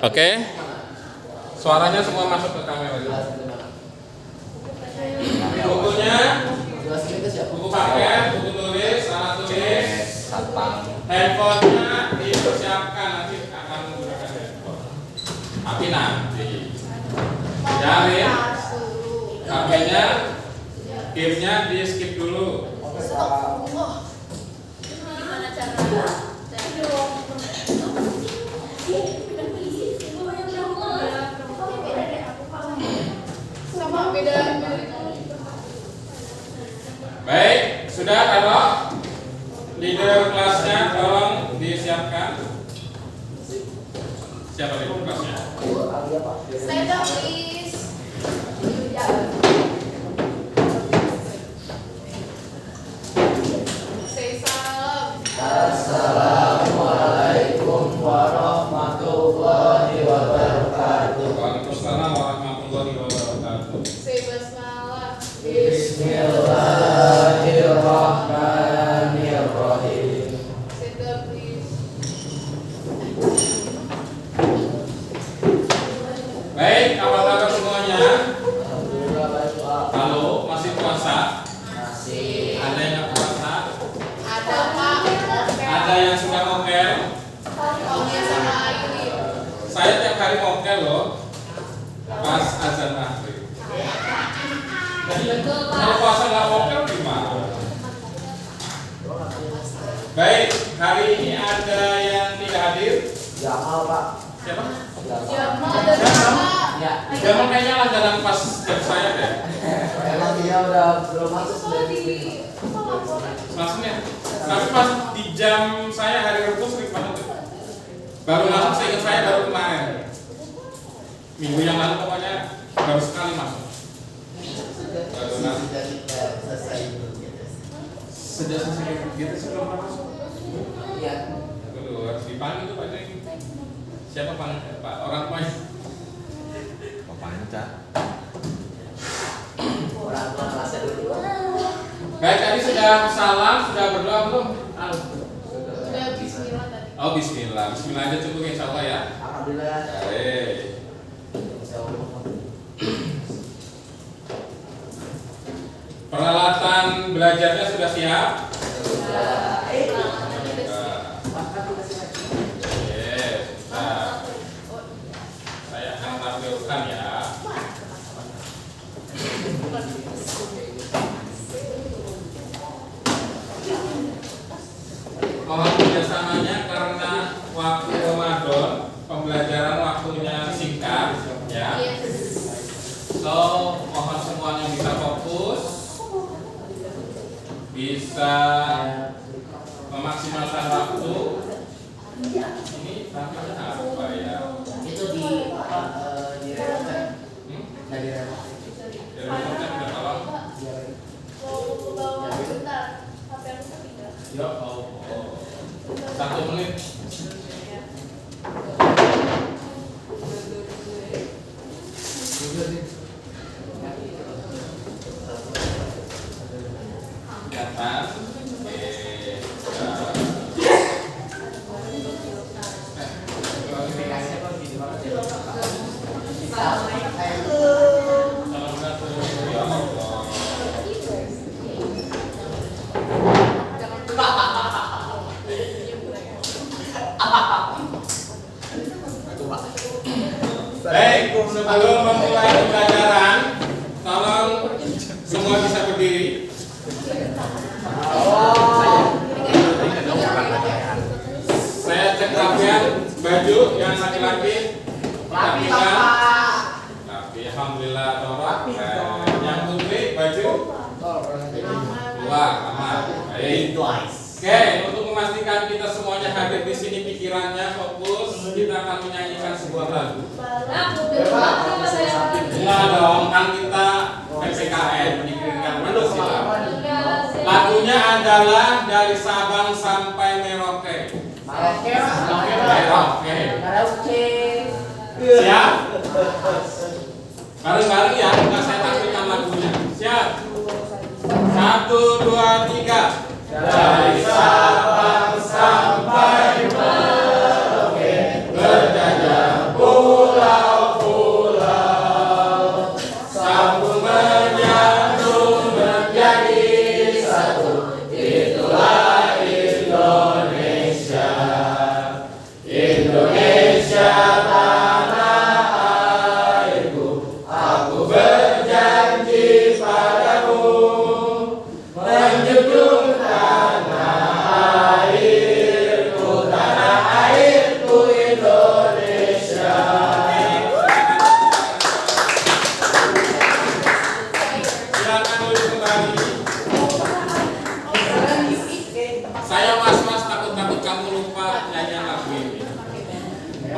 Oke. Suaranya semua masuk ke kamera. Bukunya, buku paket, buku tulis, alat tulis, handphonenya dipersiapkan, nanti akan menggunakan handphone. Tapi nanti, jamin, HP-nya, game-nya di skip dulu. Gimana caranya? Sama beda. Baik, sudah kalau leader kelasnya tolong disiapkan. Siapa leader kelasnya? Saya dong, please. Say salam. Assalamualaikum warahmatullahi wabarakatuh. Waalaikumsalam warahmatullahi wabarakatuh. Say basmalah. Bismillahirrahmanirrahim. Say the please. Baik, apa kabar semuanya? Alhamdulillah baik, Pak. Halo, masih puasa? Masih. Ada yang nggak puasa? Ada Pak. Ada yang sudah mokel? Oke sama Aini. Saya tiap hari mokel loh. Pas azan maghrib. Jadi kalau puasa nggak mokel gimana? Baik, hari ini ada yang tidak hadir. Jamal, Pak. Siapa? Jamal ada Jamal. Ya. Jamal kayaknya langganan pas jam saya deh. Emang dia udah belum masuk Oh dari di laporan. Maksudnya, tapi pas di jam saya hari Rabu sering banget tuh. Baru masuk, seingat saya baru kemarin. Minggu yang lalu pokoknya baru sekali masuk. Baru masuk. selesai itu. Sejak selesai gitu sebelum masuk. Iya. Aduh, harus dipanggil tuh Pak Jeng. Siapa Pak? Orang tuanya? Bapaknya Cak. Orang tua kelasnya dulu. Baik, tadi sudah salam, sudah berdoa belum? Udah bismillah tadi. Oh, bismillah. Bismillah aja cukup insya Allah ya. Alhamdulillah. Baik. Peralatan belajarnya sudah siap? Yes, nah, saya akan tampilkan ya. Mohon kerjasamanya karena waktu Ramadan pembelajaran waktunya singkat ya. So mohon semuanya bisa fokus, bisa memaksimalkan waktu. Ini tampilnya apa ya? Itu di apa? Di remote. Nah, di remote. Dari remote udah tolong. Mau bawa bentar. HP aku tidak. Ya Allah. 1 menit. Kelihatan. Baik, sebelum memulai pembelajaran, tolong semua bisa berdiri. Saya cek rapian baju yang laki-laki. Rapikan. Rapi, alhamdulillah torok. Yang putri baju. Dua, aman. Baik. Oke, untuk memastikan kita semuanya hadir di sini, pikirannya fokus, kita akan menyanyikan sebuah lagu. Enggak dong, kan kita PPKN pendidikan Pancasila. Lagunya adalah dari Sabang sampai Merauke. Merauke. Siap? Bareng-bareng ya, enggak saya tampilkan lagunya. Siap? 1, 2, 3. Dari Sabang sampai Merauke berjajah.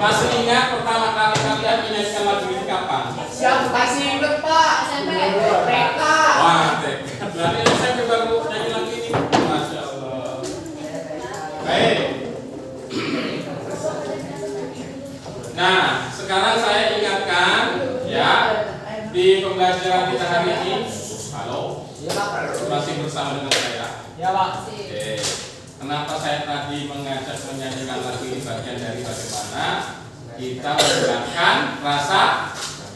Masih ingat pertama kali kalian menyanyikan lagu ini kapan? Siap, kasih inget Pak. SMP. TK. Wah, berarti SMP baru nyanyi lagu ini. Masya Allah. Baik. Nah, sekarang saya ingatkan ya di pembelajaran kita hari ini. Halo, Ya Pak. masih bersama dengan saya. Ya Pak. Oke. Kenapa saya tadi mengajak menyanyikan lagu ini bagian dari bagaimana kita menggunakan rasa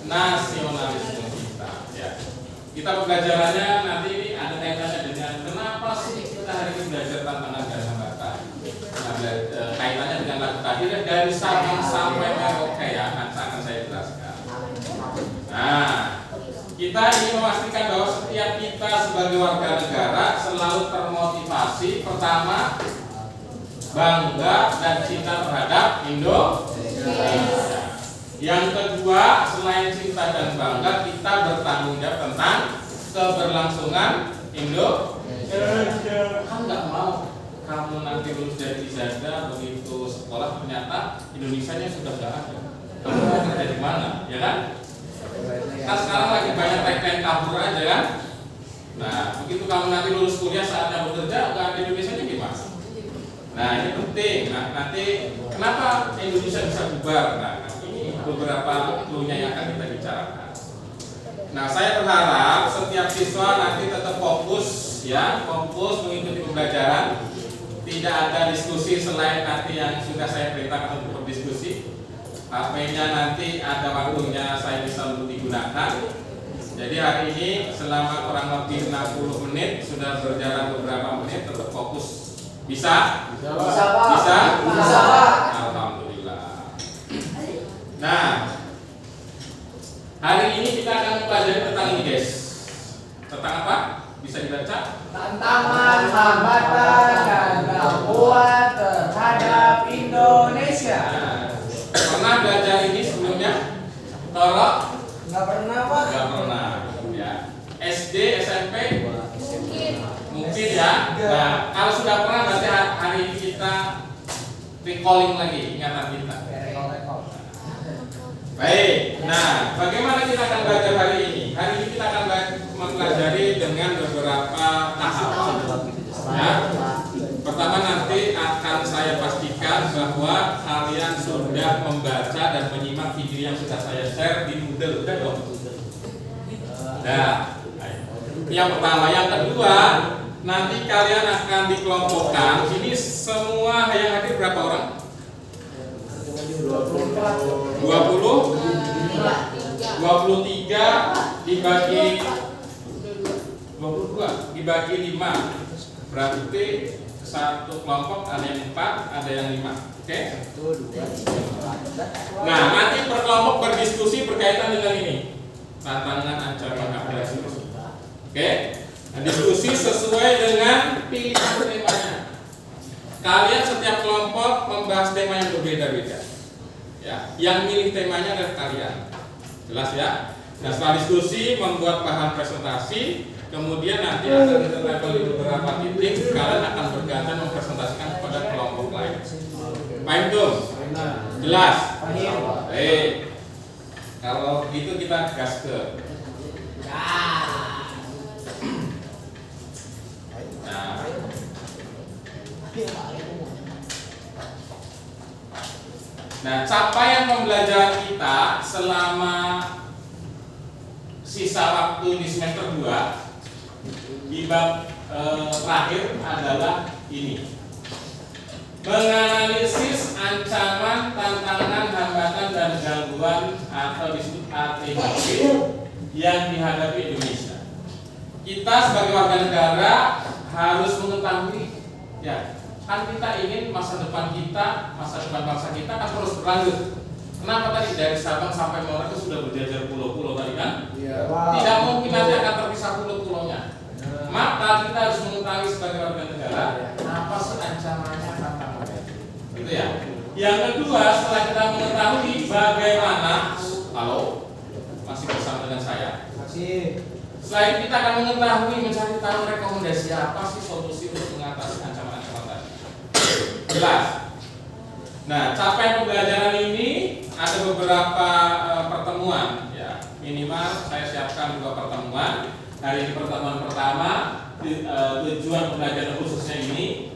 nasionalisme kita. Ya. Kita pembelajarannya nanti ini ada kaitannya dengan kenapa sih kita hari ini belajar tantangan dan hambatan. Nah, kaitannya dengan lagu tadi dari Sabang sampai Merauke ya, akan saya jelaskan. Nah, kita ingin memastikan bahwa setiap kita sebagai warga negara selalu termotivasi pertama bangga dan cinta terhadap Indonesia. Yang kedua, selain cinta dan bangga, kita bertanggung jawab tentang keberlangsungan Indonesia. Kan nggak mau kamu nanti lulus dari ijazah begitu sekolah ternyata Indonesianya sudah nggak ada. Kamu mau kerja di mana, ya kan? Kan sekarang lagi banyak tagline kabur aja kan. Nah, begitu kamu nanti lulus kuliah saatnya bekerja, nggak ada Indonesianya gimana? Nah, ini penting. Nah, nanti kenapa Indonesia bisa bubar? Nah, ini beberapa clue-nya yang akan kita bicarakan. Nah, saya berharap setiap siswa nanti tetap fokus ya, fokus mengikuti pembelajaran. Tidak ada diskusi selain nanti yang sudah saya perintahkan untuk berdiskusi. HP-nya nanti ada waktunya saya bisa untuk digunakan. Jadi hari ini selama kurang lebih 60 menit sudah berjalan beberapa menit, tetap fokus. Bisa? Bisa Pak. Bisa? Bisa Pak. Alhamdulillah. Nah, hari ini kita akan mempelajari tentang ini guys. Tentang apa? Bisa dibaca? Tantangan, hambatan, dan gangguan terhadap Indonesia. Nah, pernah belajar ini sebelumnya? Tolong? Nggak pernah Pak. Enggak pernah. Ya. SD, SMP? Mungkin. Mungkin ya. Nah, kalau sudah pernah berarti hari ini kita recalling lagi ingatan kita. Baik. Nah, bagaimana kita akan belajar hari ini? Hari ini kita akan mempelajari dengan beberapa tahapan. Ya. Pertama nanti akan saya pastikan bahwa kalian sudah membaca dan menyimak video yang sudah saya share di Moodle. Udah dong. Nah, yang pertama, yang kedua, nanti kalian akan dikelompokkan. Ini semua yang hadir berapa orang? 20, 23 dibagi 22 dibagi 5 berarti satu kelompok ada yang 4, ada yang 5. Oke? Nah, nanti per kelompok berdiskusi berkaitan dengan ini. Tantangan, ancaman, aplikasi. Oke? Nah, diskusi sesuai dengan pilihan temanya. Kalian setiap kelompok membahas tema yang berbeda-beda. Ya, yang milih temanya adalah kalian. Jelas ya? Nah, setelah diskusi membuat bahan presentasi, kemudian nanti akan kita tempel di beberapa titik, kalian akan bergantian mempresentasikan kepada kelompok lain. Paham tuh? Jelas? Baik. Kalau gitu kita gas ke. Nah. Nah, capaian pembelajaran kita selama sisa waktu di semester 2 di bab terakhir adalah ini. Menganalisis ancaman, tantangan, hambatan, dan gangguan atau disebut ATGB yang dihadapi Indonesia. Kita sebagai warga negara harus mengetahui ya, kan kita ingin masa depan kita, masa depan bangsa kita kan terus berlanjut. Kenapa tadi dari Sabang sampai Merauke sudah berjajar pulau-pulau tadi kan? Iya. Tidak mungkin nanti akan terpisah pulau-pulaunya. Maka kita harus mengetahui sebagai warga negara apa sih ancamannya, tantangannya. Gitu ya. Yang kedua, setelah kita mengetahui bagaimana, halo, masih bersama dengan saya. Masih. Selain kita akan mengetahui, mencari tahu rekomendasi apa sih solusi untuk mengatasi ancaman-ancaman tadi. Jelas. Nah, capaian pembelajaran ini beberapa pertemuan ya, minimal saya siapkan 2 pertemuan. Hari ini pertemuan pertama, tujuan pembelajaran khususnya ini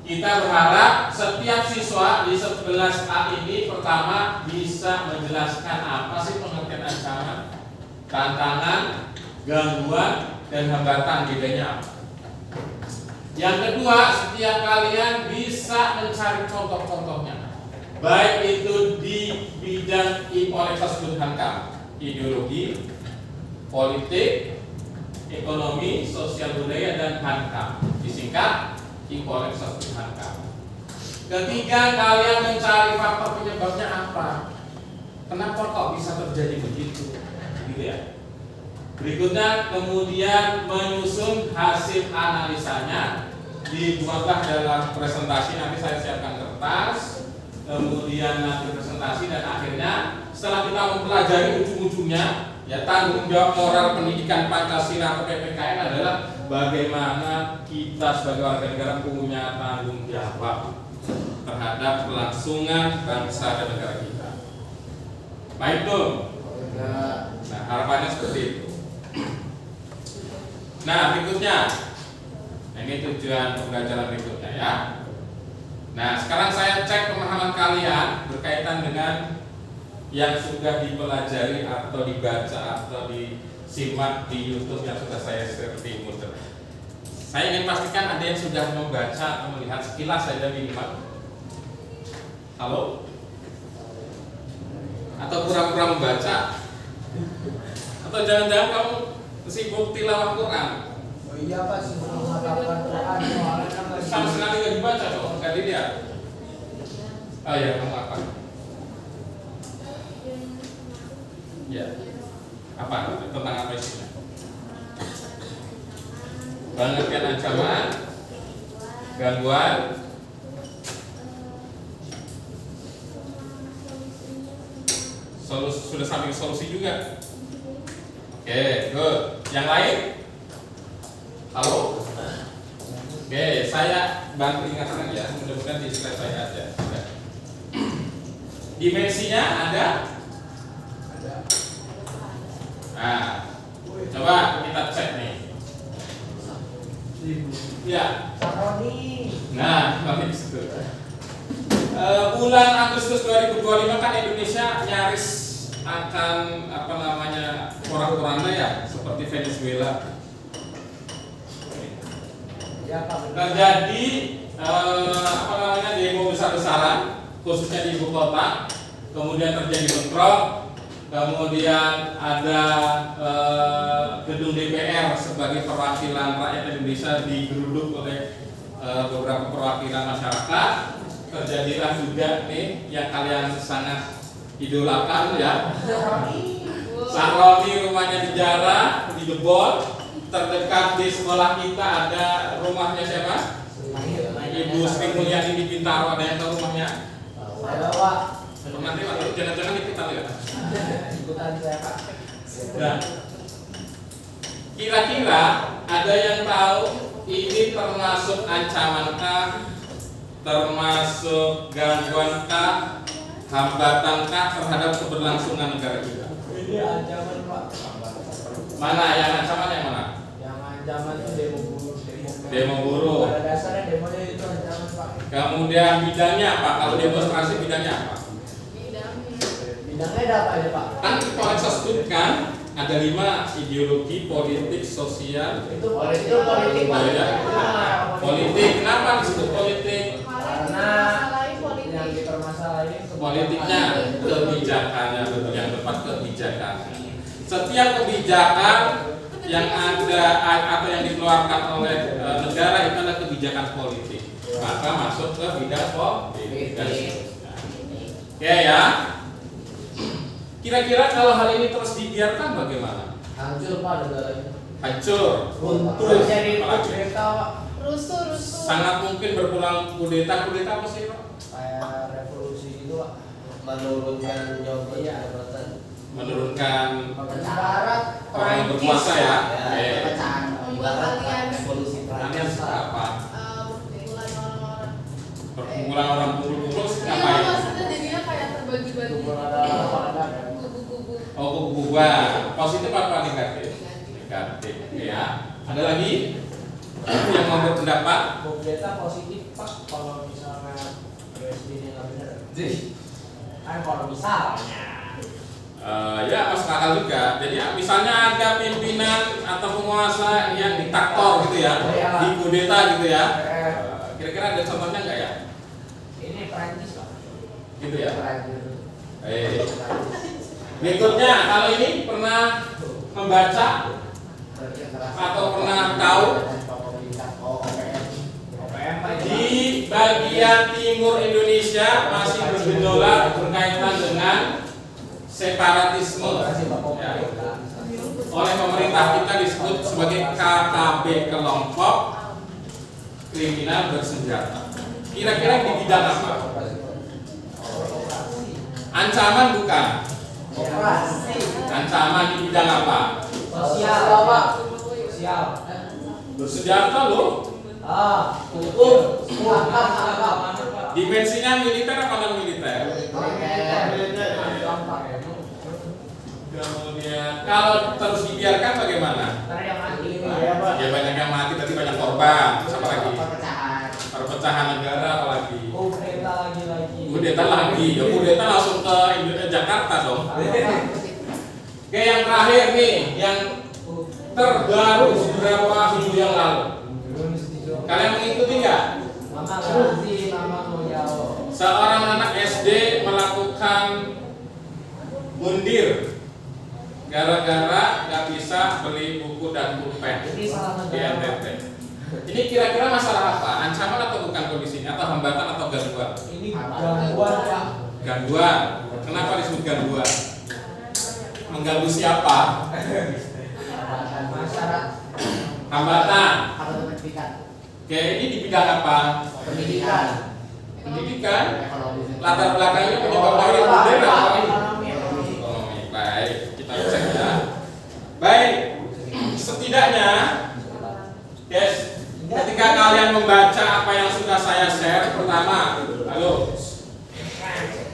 kita berharap setiap siswa di 11A ini pertama bisa menjelaskan apa sih pengertian ancaman, tantangan, gangguan, dan hambatan bedanya apa. Yang kedua, setiap kalian bisa mencari contoh-contohnya, baik itu di bidang Iporeksos Hankam, ideologi, politik, ekonomi, sosial budaya, dan Hankam, disingkat Iporeksos Hankam. Ketiga, kalian mencari faktor penyebabnya apa, kenapa kok bisa terjadi begitu, gitu ya. Berikutnya kemudian menyusun hasil analisanya, dibuatlah dalam presentasi, nanti saya siapkan kertas, kemudian nanti presentasi, dan akhirnya setelah kita mempelajari ujung-ujungnya, ya tanggung jawab moral pendidikan Pancasila atau PPKN adalah bagaimana kita sebagai warga negara punya tanggung jawab terhadap kelangsungan bangsa dan negara kita. Baik tuh. Nah, harapannya seperti itu. Nah, berikutnya, ini tujuan pembelajaran berikutnya ya. Nah, sekarang saya cek pemahaman kalian berkaitan dengan yang sudah dipelajari atau dibaca atau disimak di YouTube yang sudah saya share di muter. Saya ingin pastikan ada yang sudah membaca atau melihat sekilas saja minimal. Halo? Atau pura-pura membaca? Atau jangan-jangan kamu sibuk tilawah Quran? Oh iya Pak, sibuk menghafalkan Quran. Sama sekali nggak dibaca kok, nggak dilihat. Oh ya, kamu apa? Ya, apa? Tentang apa isinya? Pengertian ancaman, gangguan, sudah sampai solusi juga. Oke, good. Yang lain? Halo? Oke, saya bantu ingatkan ya, mudah-mudahan di slide saya ada. Dimensinya ada? Nah, coba kita cek nih. Ya. Nah, balik situ. Bulan Agustus 2025 kan Indonesia nyaris akan apa namanya porak-poranda ya, seperti Venezuela. Terjadi apa namanya demo besar-besaran, khususnya di ibu kota. Kemudian terjadi bentrok. Kemudian ada gedung DPR sebagai perwakilan rakyat Indonesia digeruduk oleh beberapa perwakilan masyarakat. Terjadilah juga nih yang kalian sangat idolakan ya, Sahroni rumahnya dijarah, dijebol. Terdekat di sekolah kita ada rumahnya siapa? Ibu Sri Mulyani di Bintaro, ada yang tahu rumahnya? Nanti waktu jangan-jangan kita lihat. Ikutan saya Pak. Nah, kira-kira ada yang tahu ini termasuk ancamankah, termasuk gangguankah, hambatankah terhadap keberlangsungan negara kita? Ini ancaman Pak. Mana yang ancaman yang mana? Yang ancaman itu demo buruh. Demo buruh. Pada dasarnya demonya itu ancaman Pak. Kemudian bidangnya apa? Kalau demonstrasi bidangnya apa? Bidangnya ada apa aja Pak? Kan kalau saya sebutkan ada 5 ideologi, politik, sosial. Itu politik Pak. Ya. Politik, kenapa disebut politik? Karena yang dipermasalahin Politiknya, kebijakannya, betul yang tepat kebijakannya. Setiap kebijakan yang ada atau yang dikeluarkan oleh negara itu adalah kebijakan politik. Maka masuk ke bidang politik. Oke ya. Kira-kira kalau hal ini terus dibiarkan bagaimana? hancur Pak negara ini. Hancur. Terus jadi kudeta Pak. Rusuh. Sangat mungkin berpulang kudeta. Kudeta apa sih Pak? Kayak revolusi itu Pak. Menurunkan jabatan. Menurunkan Barat orang yang berkuasa ya. Membuat revolusi Kalian suka apa? perkumpulan orang-orang. Perkumpulan orang kumpul-kumpul Iya, ngapain? maksudnya jadinya kayak terbagi-bagi. Kumpulan gangguan. Positif apa negatif? Negatif. Ya. Ada lagi yang mau berpendapat? Bom delta positif Pak kalau misalnya USD-nya nggak benar. Kan kalau misalnya Ya masuk akal juga. Jadi misalnya ada pimpinan atau penguasa yang diktator gitu ya, dikudeta gitu ya. Kira-kira ada contohnya nggak ya? ini Prancis Pak. Gitu ya. Berikutnya, kalau ini pernah membaca atau pernah tahu OPM Pak. di bagian timur Indonesia masih bergejolak berkaitan dengan separatisme ya. Oleh pemerintah kita disebut sebagai KKB, kelompok kriminal bersenjata. Kira-kira di bidang apa? Ancaman bukan? Ancaman di bidang apa? Sosial Pak. Sosial. Bersenjata loh. Hukum. Dimensinya militer apa non militer? Kemudian kalau terus dibiarkan bagaimana? Ya banyak yang mati, berarti banyak korban. Terus apa lagi? Perpecahan negara apalagi? Kudeta lagi. Kudeta lagi. Ya kudeta langsung ke Jakarta dong. Oke, yang terakhir nih, yang terbaru beberapa minggu yang lalu. Kalian mengikuti nggak? Seorang anak SD melakukan bundir gara-gara nggak bisa beli buku dan pulpen Ini salah di negara. NTT. Ini kira-kira masalah apa? Ancaman atau bukan kondisinya? Atau hambatan atau gangguan? Ini gangguan Pak. Gangguan. Kenapa disebut gangguan? Mengganggu siapa? Masyarakat. Hambatan. pendidikan, Oke, ini di bidang apa? pendidikan, Pendidikan. ekonomi, Latar belakangnya penyebab orang bundir apa? Ekonomi. Ekonomi. Baik, kita cek ya. Baik, setidaknya, yes, ketika kalian membaca apa yang sudah saya share, pertama, halo,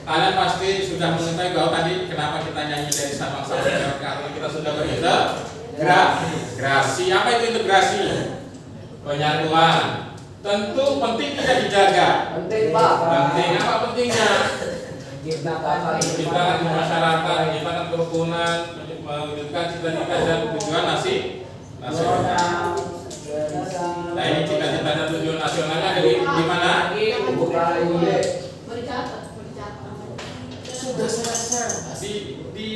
kalian pasti sudah mengetahui bahwa tadi kenapa kita nyanyi dari Sabang sampai Merauke karena kita sudah berintegrasi. Apa itu integrasi? Penyatuan. Tentu penting tidak dijaga. penting Pak, Penting. Apa pentingnya? Menciptakan Kita di masyarakat, menciptakan kerukunan, mewujudkan cita-cita dan tujuan nasional. Nah ini cita-cita dan tujuan nasionalnya dari di mana? Bercatat. sudah selesai. Di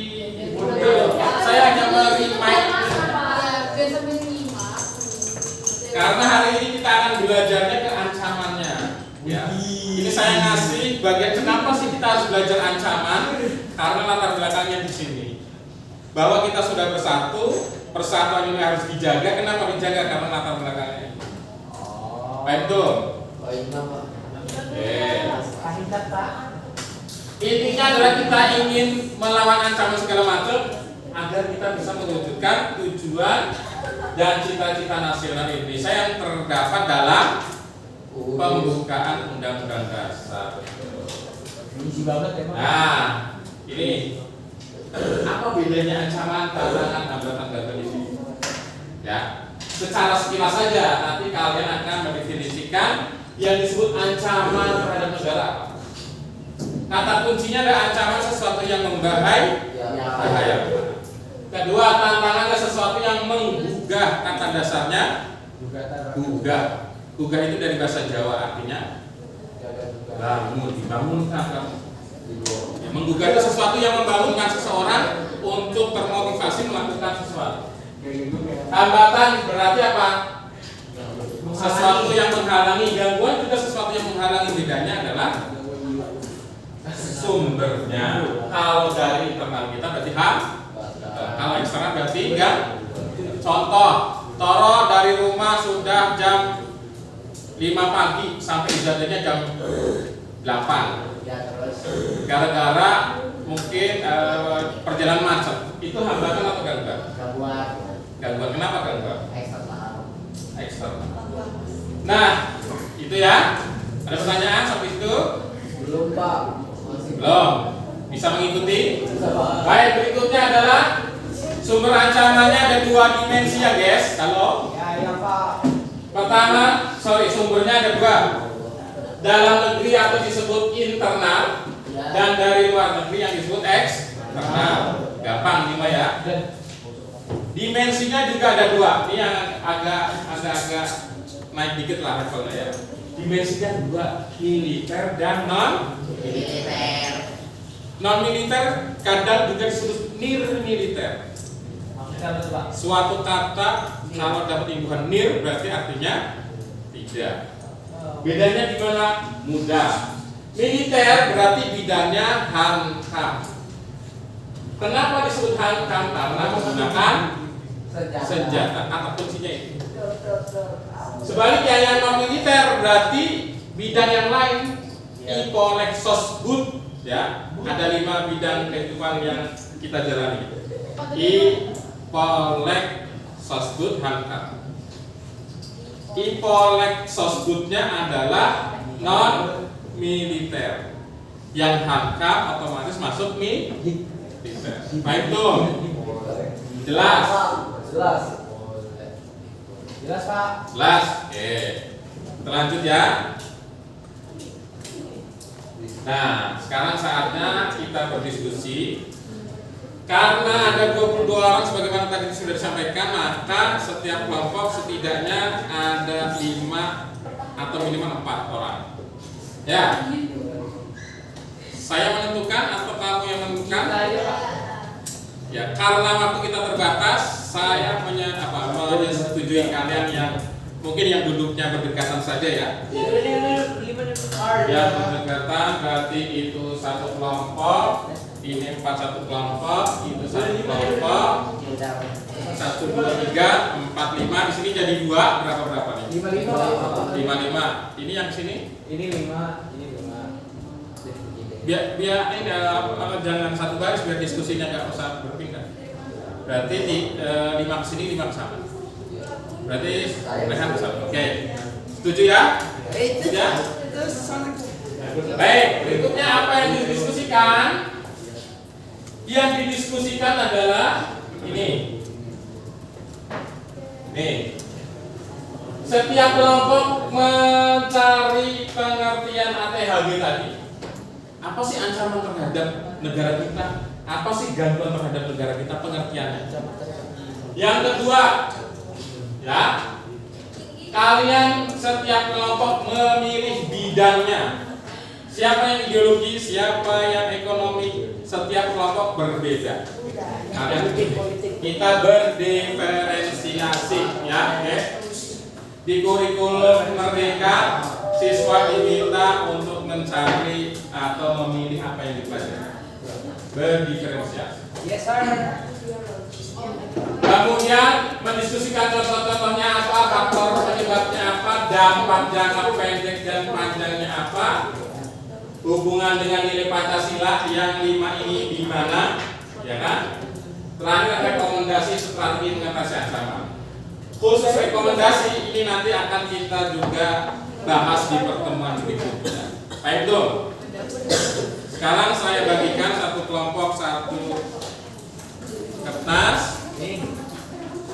saya hanya merimain karena hari ini kita akan belajarnya ke ancamannya. Ya. Ini saya ngasih bagian kenapa sih kita harus belajar ancaman? Karena latar belakangnya di sini. Bahwa kita sudah bersatu, persatuan ini harus dijaga. Kenapa dijaga? Karena latar belakangnya. Baik tuh. kasih data. Intinya adalah kita ingin melawan ancaman segala macam agar kita bisa mewujudkan tujuan dan cita-cita nasional Indonesia yang terdapat dalam pembukaan Undang-Undang Dasar. Isi banget ya Pak. Nah, ini apa bedanya ancaman, tantangan, hambatan, gangguan di sini? Ya, secara sekilas saja nanti kalian akan mendefinisikan yang disebut ancaman terhadap negara apa. Kata kuncinya ada ancaman sesuatu yang membahayakan. Kedua, tantangan adalah sesuatu yang menggugah. Kata dasarnya gugah. Gugah itu dari bahasa Jawa artinya bangun, dibangunkan kamu. Ya, menggugah itu sesuatu yang membangunkan seseorang untuk termotivasi melakukan sesuatu. Hambatan berarti apa? Sesuatu yang menghalangi. Gangguan juga sesuatu yang menghalangi. Bedanya adalah sumbernya. Kalau dari internal kita berarti kalau eksternal berarti enggak. Contoh, Toro dari rumah sudah jam 5 pagi sampai jadinya jam 8. Ya terus Gara-gara mungkin perjalanan macet. Itu hambatan atau gangguan? gangguan Gangguan. Kenapa gangguan? eksternal. Eksternal. Nah, itu ya. Ada pertanyaan sampai itu? Belum Pak, masih Belum. Bisa mengikuti? bisa Pak. Baik, berikutnya adalah Sumber ancamannya ada 2 dimensi ya guys. Kalau Ya Pak. pertama, sumbernya ada 2. Dalam negeri atau disebut internal, dan dari luar negeri yang disebut eksternal. Gampang nih ya. Dimensinya juga ada 2. Ini yang agak naik dikit lah levelnya ya. Dimensinya 2, militer dan non Militer. non militer, kadang juga disebut nir militer. Maksudnya apa tuh Pak? Suatu kata kalau dapat imbuhan nir berarti artinya tidak. Bedanya di mana? Mudah. Militer berarti bidangnya hankam. Kenapa disebut hankam? Karena menggunakan senjata. Kata kuncinya itu. Sebaliknya yang non militer berarti bidang yang lain. Ipolexosbud ya. Ada 5 bidang kehidupan yang kita jalani. Ipolexosbud hankam. Ipolexosbudnya adalah non militer. Yang hankam otomatis masuk militer. Baik tuh. Jelas? Jelas. Jelas Pak. Jelas. Oke. Kita lanjut ya. Nah, sekarang saatnya kita berdiskusi. Karena ada 22 orang sebagaimana tadi sudah disampaikan, maka setiap kelompok setidaknya ada 5 atau minimal 4 orang. Ya. Saya menentukan atau kamu yang menentukan? Ya, karena waktu kita terbatas, saya menyetujui kalian yang mungkin yang duduknya berdekatan saja ya. Ya, berdekatan berarti itu satu kelompok, ini 4 satu kelompok, itu satu kelompok. 1 2 3 4 5 di sini jadi 2 berapa nih? 55. 55. Ini yang sini? Ini 5, ini 5. Biar ini jangan satu garis biar diskusinya nggak usah berpindah. Berarti di 5 ke sini 5 ke sana. Berarti rekan ke sana. Oke. Setuju ya? Setuju ya? Baik, berikutnya apa yang didiskusikan? Yang didiskusikan adalah ini. Nih. Setiap kelompok mencari pengertian ATHG tadi. Apa sih ancaman terhadap negara kita? Apa sih gangguan terhadap negara kita? Pengertiannya. Yang kedua, ya, kalian setiap kelompok memilih bidangnya. Siapa yang ideologi, siapa yang ekonomi, setiap kelompok berbeda. Kalian kita berdiferensiasi, ya, oke. Di kurikulum Merdeka, siswa diminta untuk mencari atau memilih apa yang dipelajari. Berdiferensiasi. Yes sir. Kemudian mendiskusikan contoh-contohnya apa, faktor penyebabnya apa, dampak jangka pendek dan panjangnya apa, hubungan dengan nilai Pancasila yang 5 ini di mana, ya kan? Terakhir rekomendasi strategi mengatasi ancaman. Khusus rekomendasi ini nanti akan kita juga bahas di pertemuan berikutnya. Baik tuh. Sekarang saya bagikan satu kelompok satu kertas.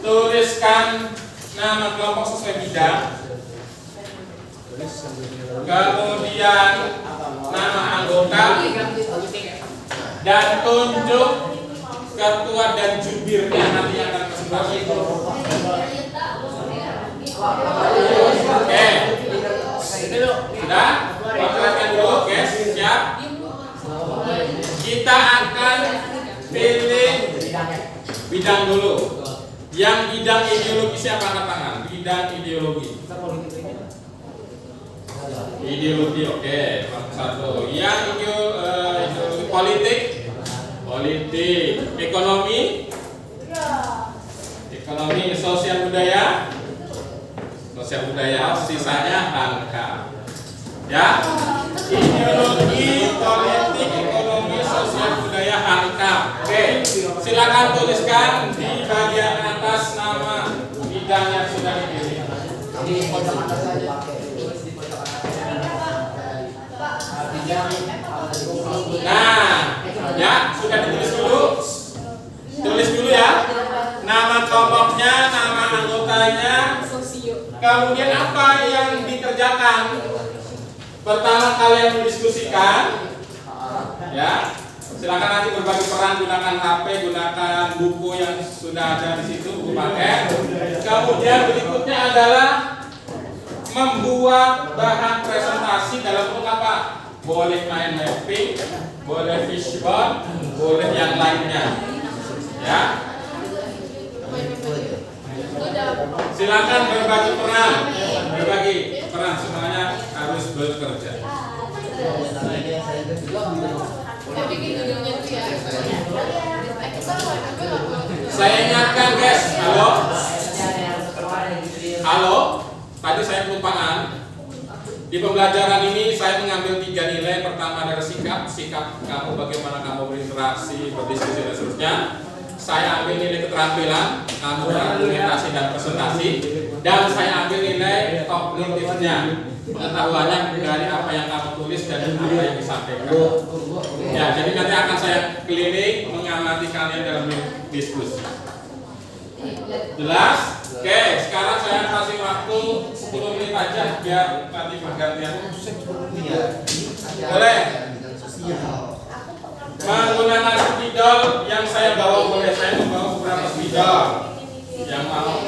Tuliskan nama kelompok sesuai bidang. Kemudian nama anggota dan tunjuk ketua dan jubirnya nanti yang akan masing-masing. Oke. Sudah? Perhatikan dulu, guys. Siap? Kita akan pilih bidang dulu. Yang bidang ideologi siapa angkat tangan? Bidang ideologi. Ideologi, oke. Satu. Yang ideologi politik. Politik. Ekonomi. Ekonomi. Sosial budaya. Sosial budaya. Sisanya angka. Ya. Ideologi, politik, ekonomi, sosial budaya, angka. Oke. Silakan tuliskan di bagian atas nama bidang yang sudah dipilih. Di pojok atas saja. Tulis di pojok atas. Nah, ya sudah ditulis dulu. Tulis dulu ya. Kemudian apa yang dikerjakan? Pertama kalian mendiskusikan, ya. Silakan nanti berbagi peran, gunakan HP, gunakan buku yang sudah ada di situ, buku paket. Kemudian berikutnya adalah membuat bahan presentasi dalam bentuk apa? Boleh main mapping, boleh fishbone, boleh yang lainnya, ya. Silakan berbagi peran, semuanya harus bekerja. Saya ingatkan guys, halo, tadi saya kelupaan. Di pembelajaran ini saya mengambil 3 nilai. Pertama adalah sikap kamu, bagaimana kamu berinteraksi, berdiskusi dan seterusnya. Saya ambil nilai keterampilan kamu argumentasi dan presentasi, dan saya ambil nilai kognitifnya, pengetahuannya dari apa yang kamu tulis dan apa yang disampaikan. Ya, jadi nanti akan saya keliling mengamati kalian dalam diskusi. Jelas? Oke, sekarang saya kasih waktu 10 menit aja biar nanti bergantian. Boleh? Menggunakan spidol yang saya bawa, boleh. Saya membawa beberapa spidol. Yang mau?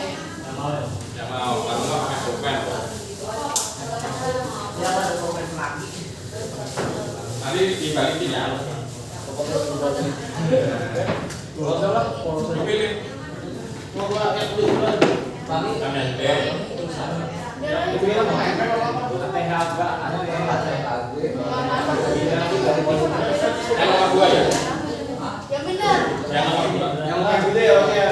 Kalau nggak pakai pulpen. Nanti dibalikin ya. Dipilih. Yang nomor 2 ya? Yang benar. Yang nomor 2. Yang paling gede ya, oke ya.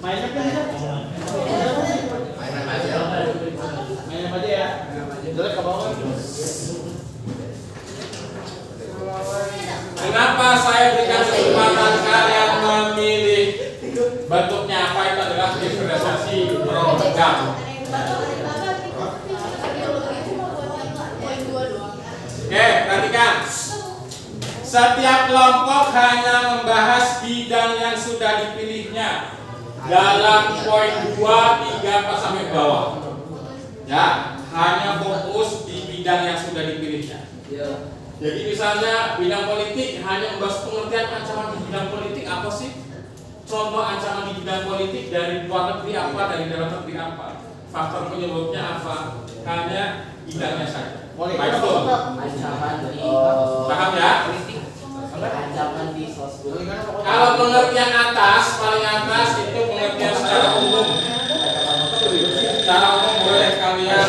Mainnya kan ya? Mainan aja ya. Jelek ke bawah. Kenapa saya berikan kesempatan kalian memilih bentuknya apa? Itu adalah diferensiasi program. Oke, perhatikan. Setiap kelompok hanya membahas bidang yang sudah dipilihnya dalam poin 2, 3, 4 sampai bawah. Ya, hanya fokus di bidang yang sudah dipilihnya. Jadi misalnya bidang politik hanya membahas pengertian ancaman di bidang politik apa sih? Contoh ancaman di bidang politik dari luar negeri apa, dari dalam negeri apa? Faktor penyebabnya apa? Hanya bidangnya saja. Baik, betul. Paham ya? Kalau pengertian atas, paling atas itu pengertian secara umum. Secara umum boleh kalian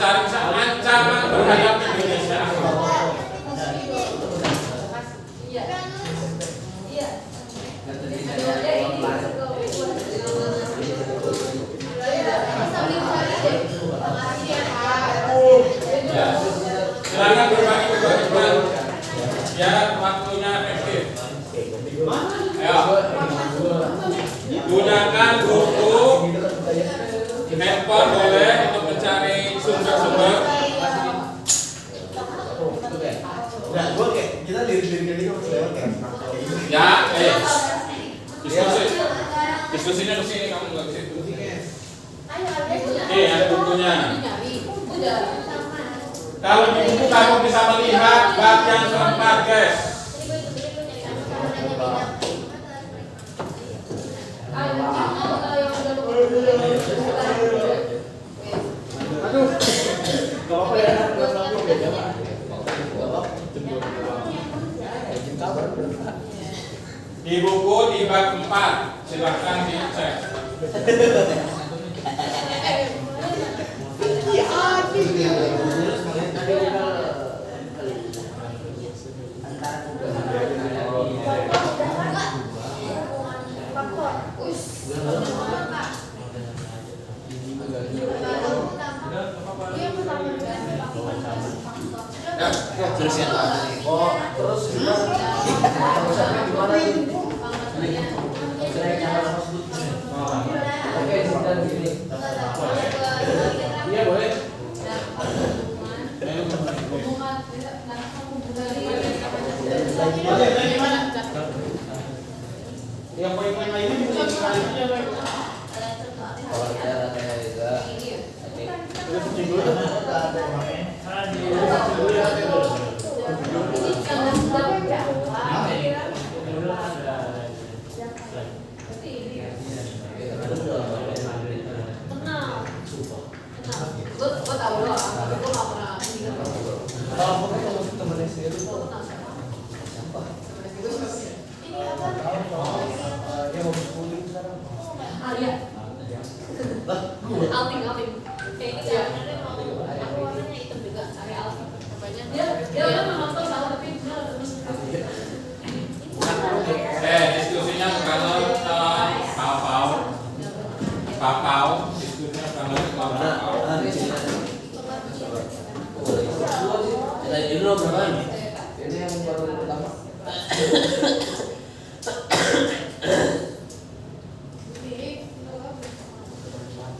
cari ancaman terhadap Indonesia. Ya, silakan berbagi peran biar waktunya efektif. Ayo, gunakan buku, handphone boleh untuk mencari sumber-sumber. Kita diri-diri Ya, diskusinya ke sini, kamu nggak ke situ. Ada bukunya. Kalau di buku kamu bisa melihat bagian keempat, guys. Di buku di bab 4, silahkan dicek. Terus ya. Oh, terus juga. Gimana ini? Oke, sudah gini. Iya, boleh. Gimana? Gue tahu doang, tapi gue nggak pernah ingat. Kalau aku ketemu temennya sendiri Gue tuh kenal siapa? siapa? Ini apa? Yang mau schooling sekarang. Alia. Lah, Alvin. Kayak gitu ya. Aku warnanya hitam juga. Area Alvin. Apanya? Dia memang nonton sama tapi dia Diskusinya bukan Papau. Diskusinya bukan Papau. Ini lo berapa nih? Ini yang baru pertama.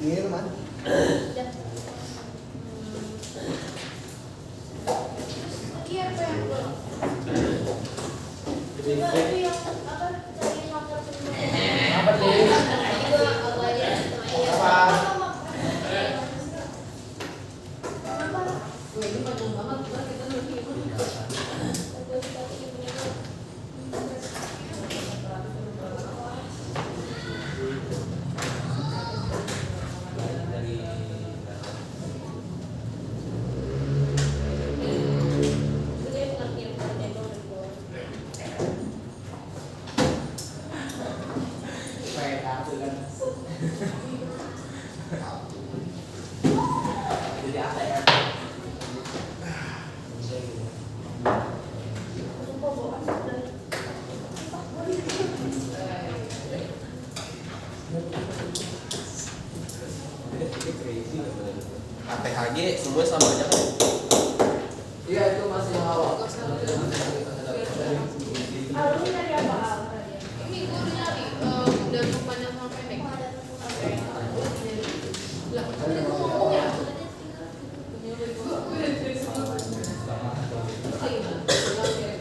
Ini teman. Apa nih? Jadi apa ya? KTHG semua sama aja kan? Iya itu masih yang awal. Alumni dari apa? Ini gue udah nyari dari panjang sama pendek. Lah, ini gue ngomong ya.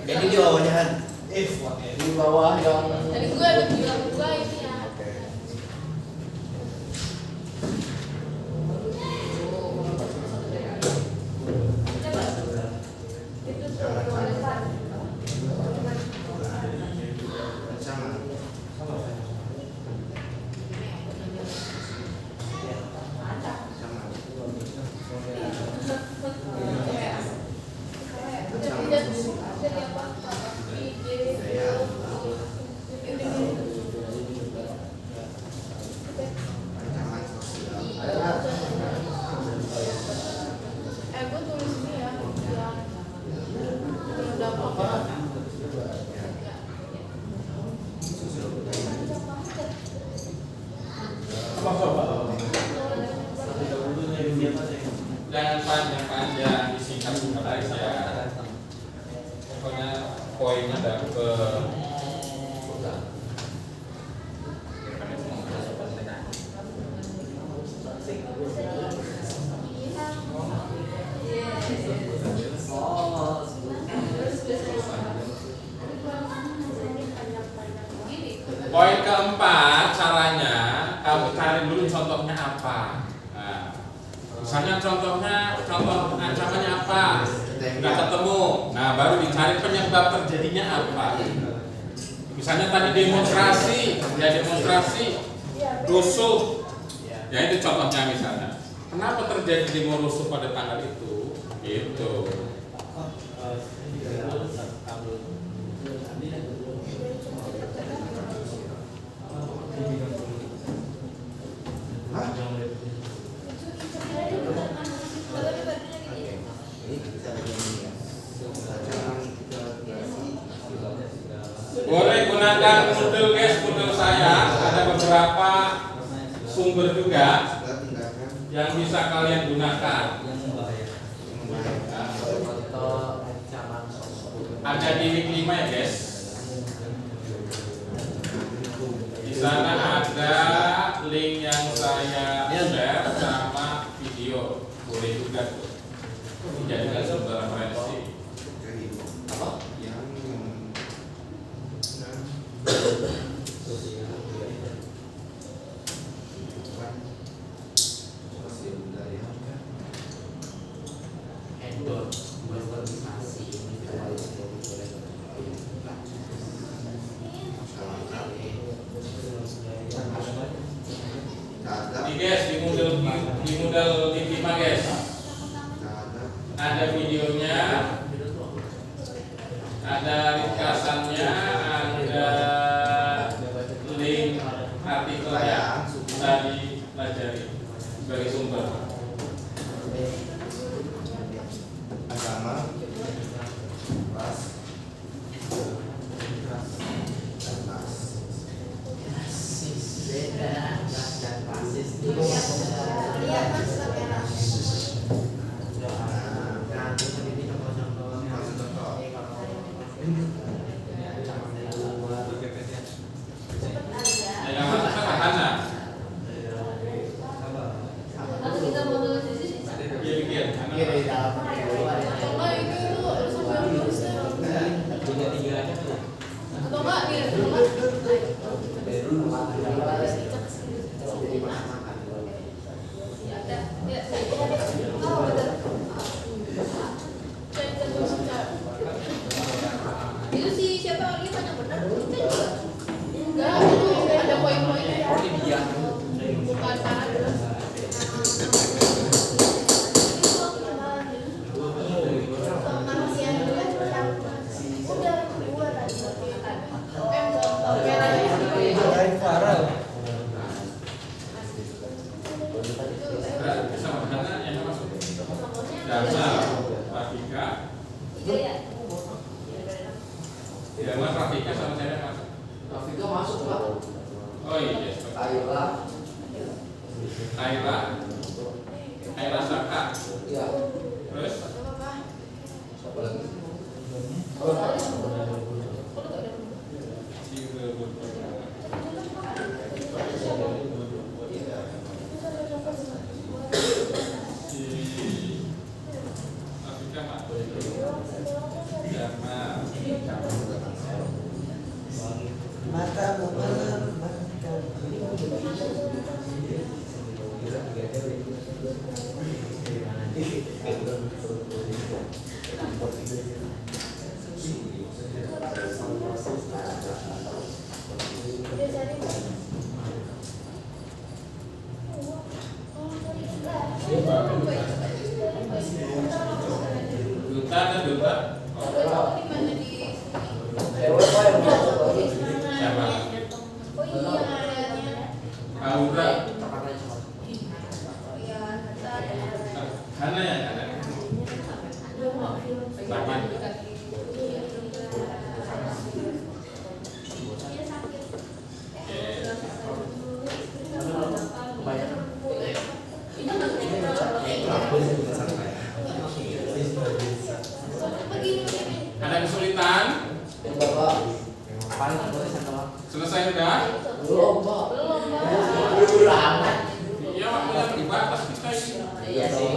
Jadi di bawahnya kan? Di bawah yang Tadi gue ada bilang gue ini ya. Gue tulis ini ya, yang dampak. Jangan panjang-panjang, disingkat aja. Pokoknya poinnya dapet. Poin keempat, caranya kamu cari dulu contohnya apa. Nah, misalnya contoh ancamannya apa, nggak ketemu. Nah, baru dicari penyebab terjadinya apa. Misalnya tadi demonstrasi rusuh. Ya itu contohnya misalnya. Kenapa terjadi demo rusuh pada tanggal itu? Gitu. Boleh gunakan Moodle saya, ada beberapa sumber juga yang bisa kalian gunakan. Ada di week 5 ya guys. Di sana ada link yang saya share sama video, boleh juga tuh dijadikan sumber referensi. Nih guys, di model TV guys. Ada videonya, ada ringkasannya, ada link artikelnya, bisa dipelajari sebagai sumber. Agama, ras, Yang masuk sederhana. Atau kita mau nulis di sini. Iya bikin. Iya dari dalam. Atau enggak itu sambil nulis atau enggak nih, atau itu sih siapa dia banyak benar kita juga enggak itu ada poin-poinnya bukan Sederhana yang masuk. Dharma, Rafika. Dharma, Rafika sama saya yang masuk. Rafika masuk Pak. Oh iya. Ayolah. Aira Saka. Iya. Terus Siapa lagi? Rafika Pak. Dharma. Matamu Duta dan duta. Siapa? Aura. Hana yang ada. Ada kesulitan? Selesai udah? Belum Pak. Iya, waktunya terbatas kita ini. Iya sih.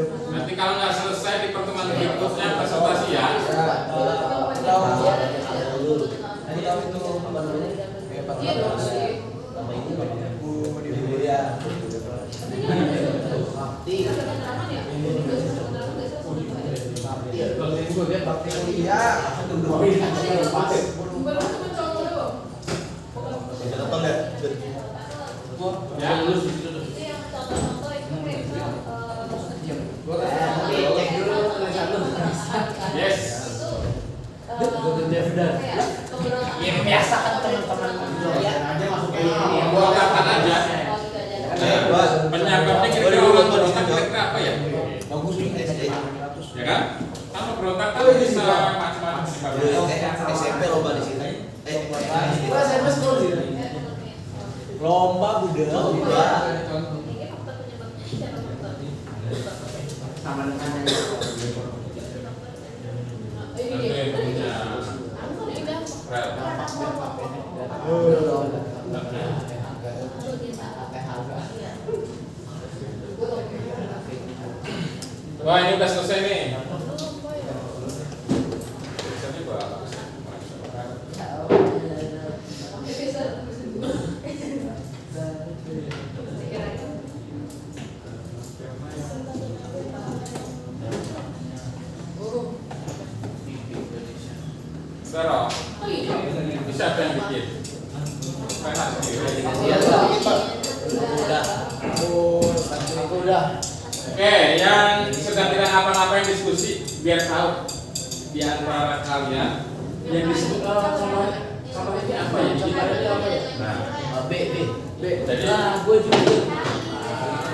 Nanti kalau nggak selesai di pertemuan berikutnya presentasi ya. Yes. Yang biasa kan teman-teman ya. Buat kapan aja. Penyebabnya kira-kira orang berontak kira-kira apa ya? Bagus nih SD. Ya kan? Kalau berontak kan bisa macam-macam sebabnya. SMP lomba di sini. Lomba budaya. Sama dengan Wah, ini udah selesai nih. udah. Oke, yang sedang tidak ngapa-ngapain diskusi biar tahu di antara kalian yang disebut sama ini apa ya? Ibaratnya apa ya? Nah, B. jadi Gue juga.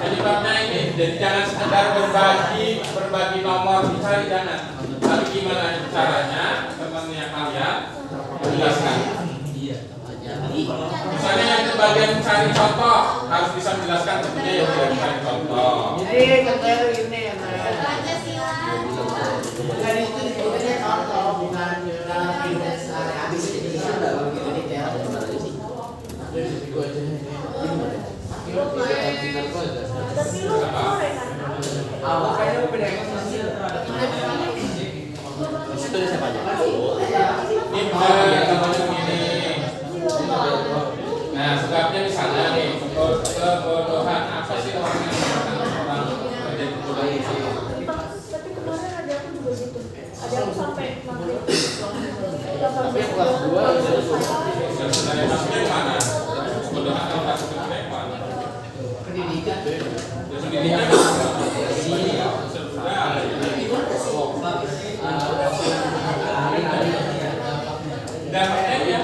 penyebabnya ini, jadi jangan sekedar berbagi nomor dicari jangan, tapi gimana caranya temannya kalian menjelaskan. Misalnya yang di bagian mencari contoh harus bisa menjelaskan tentunya yang tidak mencari contoh. Jadi contohnya ini ya. Bukan itu disebutnya contoh, bukan habis jadi sudah begitu detail. Awak kayaknya beda masih. Itu siapa aja? Ini ini. Nah, sebabnya misalnya nih, kebodohan apa sih orang yang mengatakan orang menjadi kebodohan itu? Tapi kemarin ada aku juga gitu. Ada aku sampai maghrib. Tapi kelas 2 Sebenarnya maksudnya yang mana? Kebodohan kalau nggak sebenarnya yang mana? pendidikan. Ya pendidikan dampaknya ya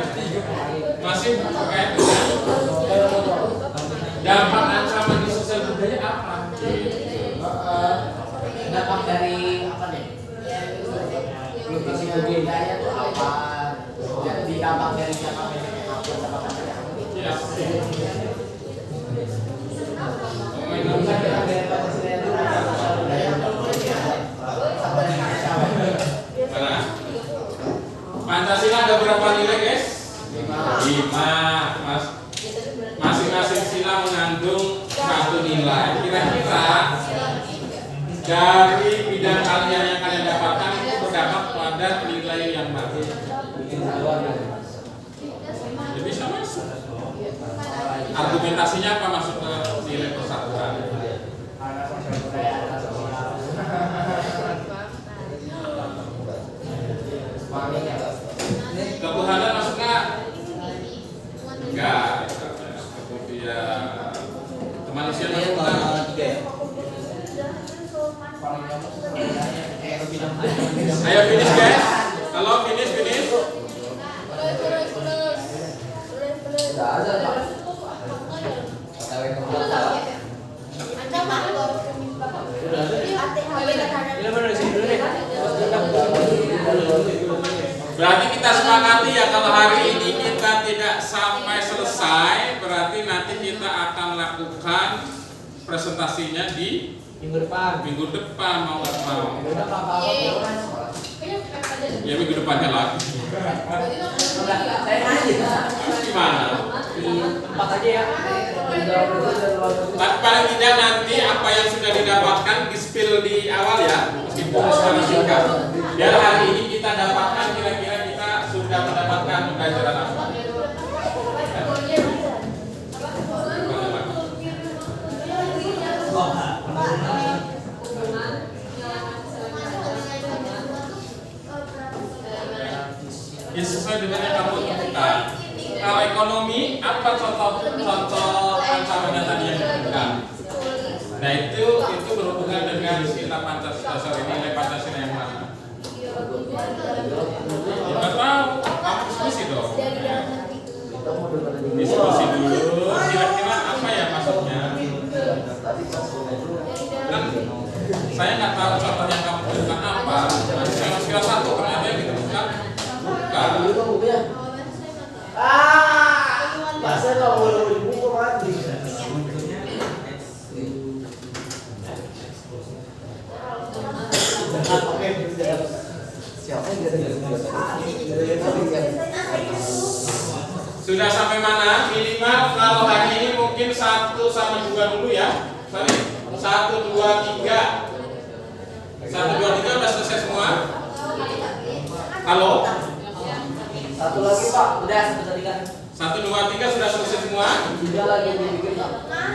masih terkait dengan dampak ancaman di sosial budaya apa? Dampak dari apa nih? Sosial budaya itu apa? Jadi dampak dari dampak Ya. Mana? Pancasila ada berapa nilai guys? 5. Masing-masing sila mengandung 1 nilai. Kira-kira dari bidang kalian yang kalian dapatkan itu berdampak pada nilai yang mana? Jadi bisa masuk. Argumentasinya apa masuk ke nilai persatuan? Ketuhanan masuk nggak? Enggak. Kemudian kemanusiaan masuk nggak? 3 ya? Ayo finish guys. Kalau finish. Berarti kita sepakati ya kalau hari ini kita tidak sampai selesai, berarti nanti kita akan lakukan presentasinya di Minggu depan. minggu depan mau nggak mau. Ya minggu depannya lagi. Saya nanya. Gimana? Di tempat aja ya. Tapi paling tidak nanti apa yang sudah didapatkan di spill di awal ya, meskipun secara singkat. Biar hari ini kita dapatkan kira-kira kita sudah mendapatkan pembelajaran apa. Ya sesuai dengan yang kamu tentukan. Kalau ekonomi, apa contoh ancamannya tadi yang ditentukan? Nah itu berhubungan dengan sila Pancasila, nilai Pancasila yang mana? Ya nggak tahu, kamu diskusi dong. Diskusi dulu, kira-kira apa ya maksudnya? Kan saya nggak tahu contoh yang kamu tentukan apa. Nanti saya kira satu ternyata yang ditentukan bukan. Bahasa kalau mau di buku mati. Siapa Sudah sampai mana? Minimal kalau hari ini mungkin 1 sama 2 dulu ya. Sorry, 1, 2, 3. 1, 2, 3 udah selesai semua? Halo? Satu lagi Pak, udah sebentar tiga. 1, 2, 3 sudah selesai semua? 3 lagi yang dibikin Pak.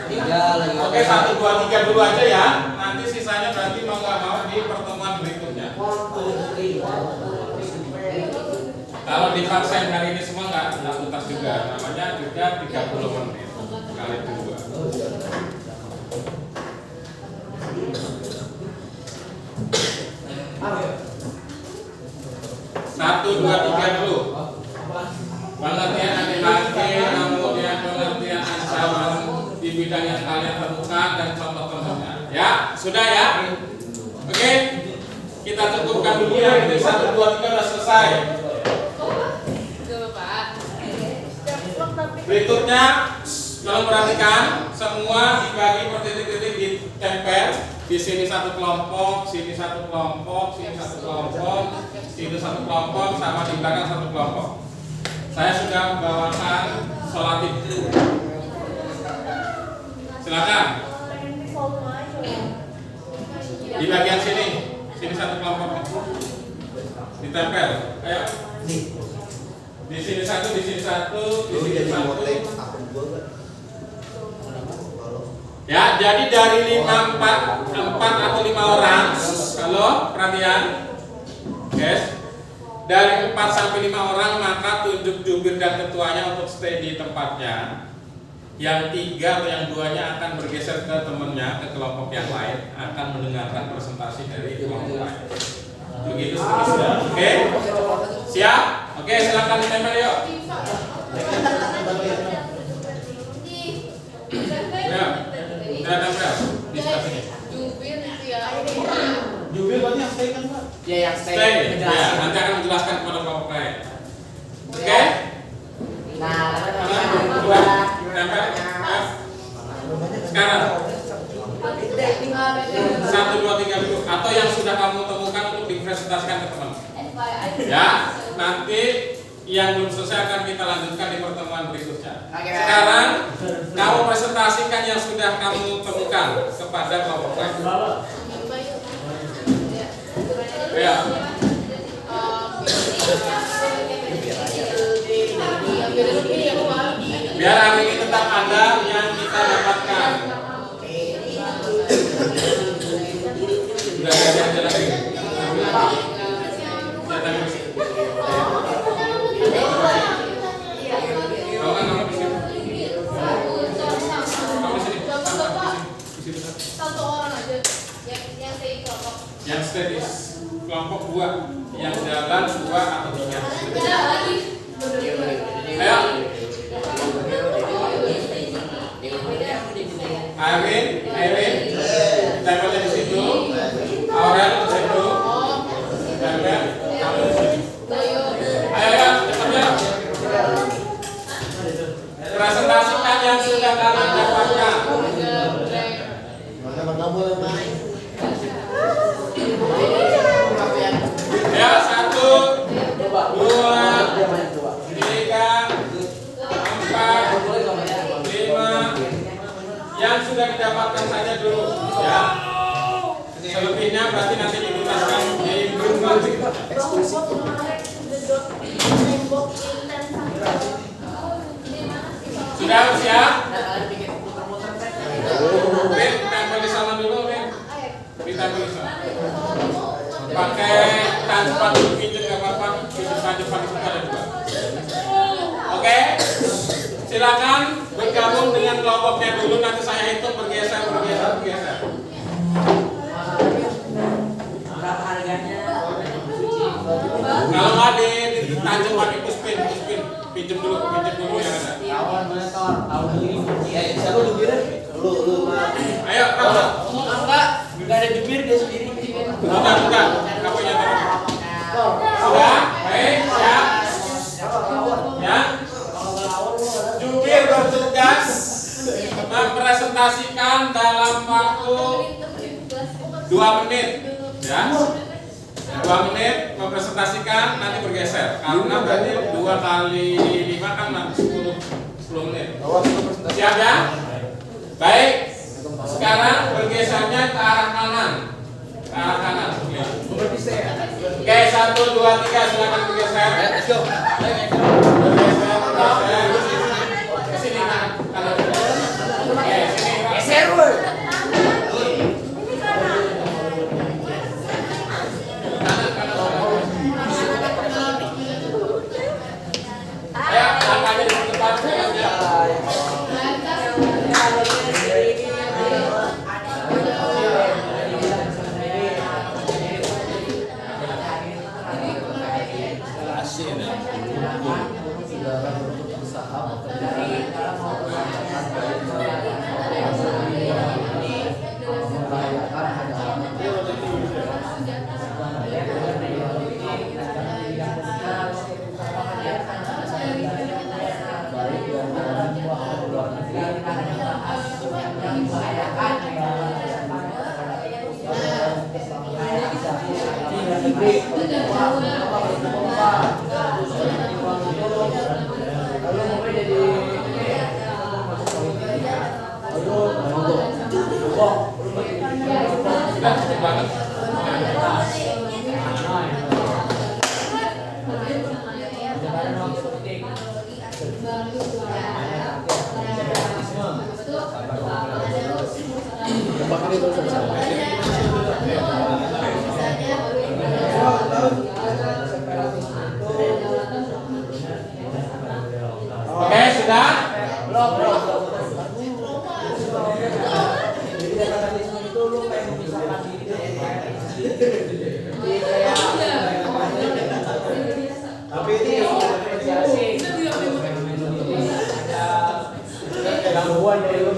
3 lagi. Oke, 1, 2, 3 dulu aja ya. Nanti sisanya berarti mau nggak mau di pertemuan berikutnya. Kalau dipaksain hari ini semua nggak tuntas juga. Namanya juga 30 menit kali 2. 2, 3 dulu. Pengertian laki-laki, kemudian pengertian ancaman di bidang yang kalian temukan dan contoh-contohnya. Ya, sudah ya? Oke, kita cukupkan dulu ya. Ini 1, 2, 3 sudah selesai. Berikutnya, kalau perhatikan, semua dibagi per titik-titik ditempel. Di sini satu kelompok, sini satu kelompok, sini satu kelompok, sini satu kelompok, sama di belakang satu kelompok. Saya sudah membawakan sholat itu. Silakan. Di bagian sini satu kelompok ditempel. Ayo. Di sini satu, di sini satu, di sini satu. Ya, jadi dari 4 atau 5 orang, kalau perhatian, guys, dari 4 sampai 5 orang maka tunjuk jubir dan ketuanya untuk stay di tempatnya. Yang 3 atau yang 2-nya akan bergeser ke temannya, ke kelompok yang lain, akan mendengarkan presentasi dari kelompok lain. Begitu seterusnya. Oke? Siap? Oke, silakan ditempel yuk. Ya. Saya tempel di sebelah sini. Jubir berarti yang stay kan Pak? Ya yang stay. Ya, nanti akan menjelaskan kepada kelompok lain. Oke? Nah, Dua, tempel. Sekarang 1, 2, 3 dulu. Atau yang sudah kamu temukan untuk dipresentasikan ke teman. Ya, nanti yang belum selesai akan kita lanjutkan di pertemuan berikutnya. Sekarang kamu presentasikan yang sudah kamu temukan kepada kelompok lain. Ya. Biar hari ini tetap ada yang kita dapatkan. Sudah ada lagi. Satu orang aja yang stay kelompok. Yang statis kelompok 2, yang jalan 2 atau 3. Beda lagi. Ayo. Irene, tempelnya di situ. Aurel di situ. Tempel, kamu di sini. Ayo, cepatnya. Presentasikan yang sudah kalian dapatkan. Ya, 1, 2, 3, 4, 5. Yang sudah didapatkan saja dulu, ya. Selebihnya berarti nanti dituntaskan di grup nanti. Sudah siap? Win, tempel di sana dulu, Win. Ditempel di sana. Pakai tanpa pinjam nggak apa-apa, pinjam saja pakai suka ada juga. Oke, silakan bergabung dengan kelompoknya dulu. Nanti saya hitung bergeser. berapa harganya? Kalau nggak ditajam pakai puspin, pinjam dulu yang ada. Kawan motor, tahu beli. Siapa jubirnya? Lu. Ayo, kamu. Enggak ada jubir dia sendiri. Bukan. Kamu yang tahu. Sudah? Baik, siap. Ya. Jubir bertugas mempresentasikan dalam waktu 2 menit. Ya. 2 menit mempresentasikan, nanti bergeser. Karena berarti 2 kali 5 kan 10 menit. Siap ya? Baik. Sekarang bergesernya ke arah kanan. Oke, 1, 2, 3 silakan bergeser. Let's go. Ke sini kanan. Oke, sini. Geser woi. Ayo, langkahnya di depan. Sudah cukup banget. Oke, sudah? Jadi separatisme itu lu kayak memisahkan diri dari jadi kayak Tapi ini apresiasi ada gangguan dari lu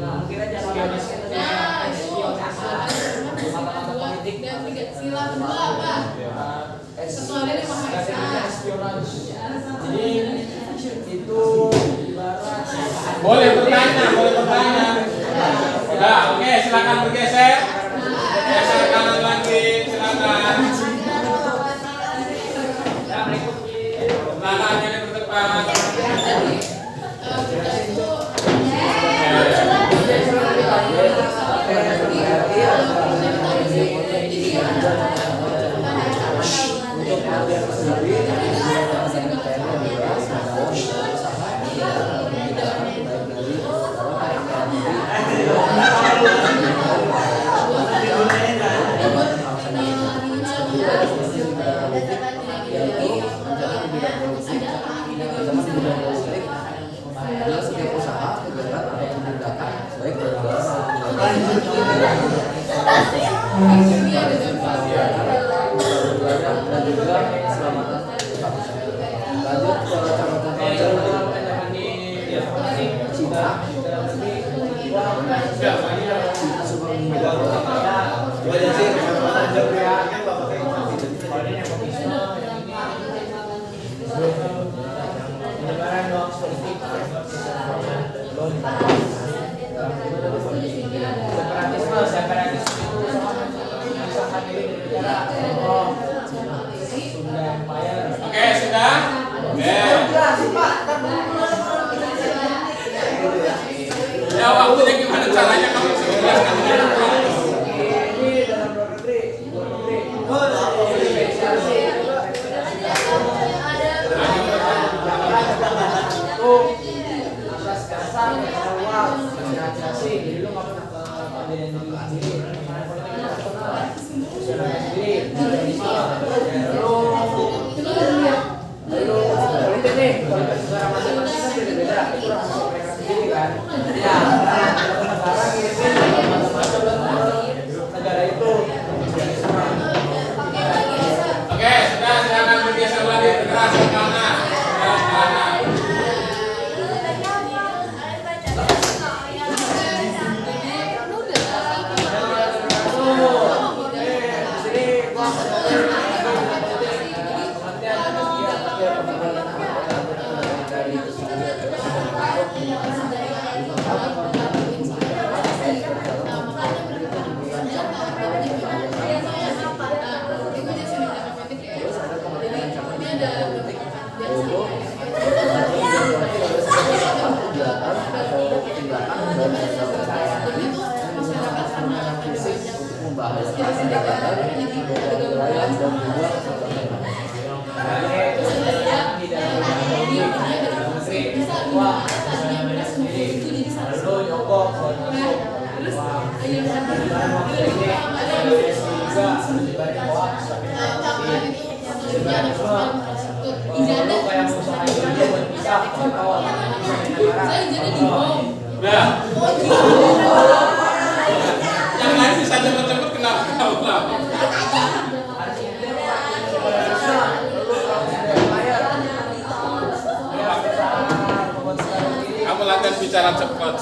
mungkin aja sila kedua apa? Kecuali lima hektar. jadi itu ibarat Boleh bertanya, boleh bertanya. Udah, oke, silakan bergeser. Geser ke kanan lagi, silakan. Belakangnya ke depan. Oke, sudah? Oke. Ya, waktunya gimana caranya kamu bisa jelaskan? ini dalam luar negeri atas dasar awal asosiasi jadi lu nggak pernah kepentingan diri sendiri lu politik nih kalau negara masing-masing kan beda-beda itu rahasia mereka sendiri kan ya negara ngirimin macam-macam negara itu Oke, sudah, silakan bergeser lagi ke keras ke kanan. Ke kanan. Udah. Yang lain bisa cepet-cepet kenapa kamu lama? Kamu latihan bicara cepat.